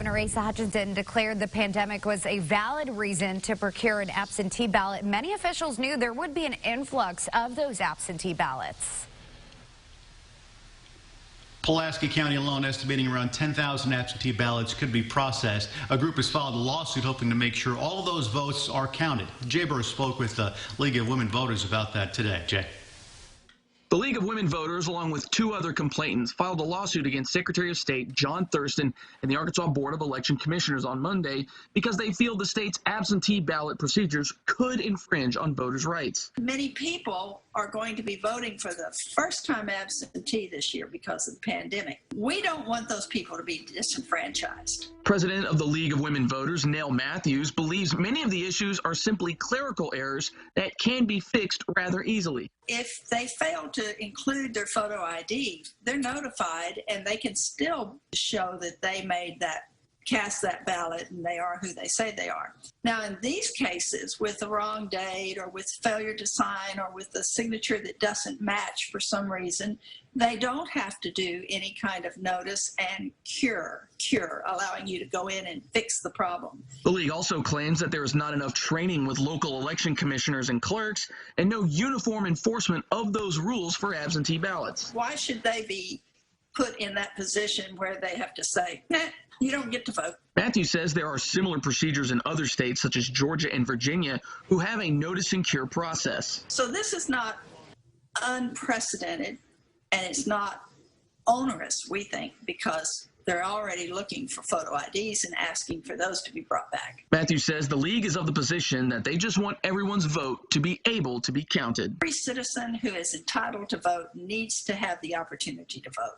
Governor Asa Hutchinson declared the pandemic was a valid reason to procure an absentee ballot. Many officials knew there would be an influx of those absentee ballots. Pulaski County alone estimating around 10,000 absentee ballots could be processed. A group has filed a lawsuit hoping to make sure all of those votes are counted. Jay Burr spoke with the League of Women Voters about that today. Jay. The League of Women Voters, along with two other complainants, filed a lawsuit against Secretary of State John Thurston and the Arkansas Board of Election Commissioners on Monday because they feel the state's absentee ballot procedures could infringe on voters' rights. Many people are going to be voting for the first time absentee this year because of the pandemic. We don't want those people to be disenfranchised. President of the League of Women Voters, Nell Matthews, believes many of the issues are simply clerical errors that can be fixed rather easily. If they fail to include their photo ID, they're notified and they can still show that they cast that ballot and they are who they say they are. Now, in these cases, with the wrong date or with failure to sign or with a signature that doesn't match for some reason, they don't have to do any kind of notice and cure, allowing you to go in and fix the problem. The league also claims that there is not enough training with local election commissioners and clerks and no uniform enforcement of those rules for absentee ballots. Why should they be put in that position where they have to say, nah, you don't get to vote? Matthews says there are similar procedures in other states such as Georgia and Virginia who have a notice and cure process. So this is not unprecedented and it's not onerous, we think, because they're already looking for photo IDs and asking for those to be brought back. Matthews says the league is of the position that they just want everyone's vote to be able to be counted. Every citizen who is entitled to vote needs to have the opportunity to vote.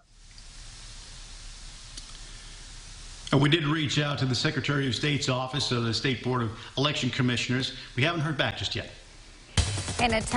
We did reach out to the Secretary of State's office of the State Board of Election Commissioners. We haven't heard back just yet. In a time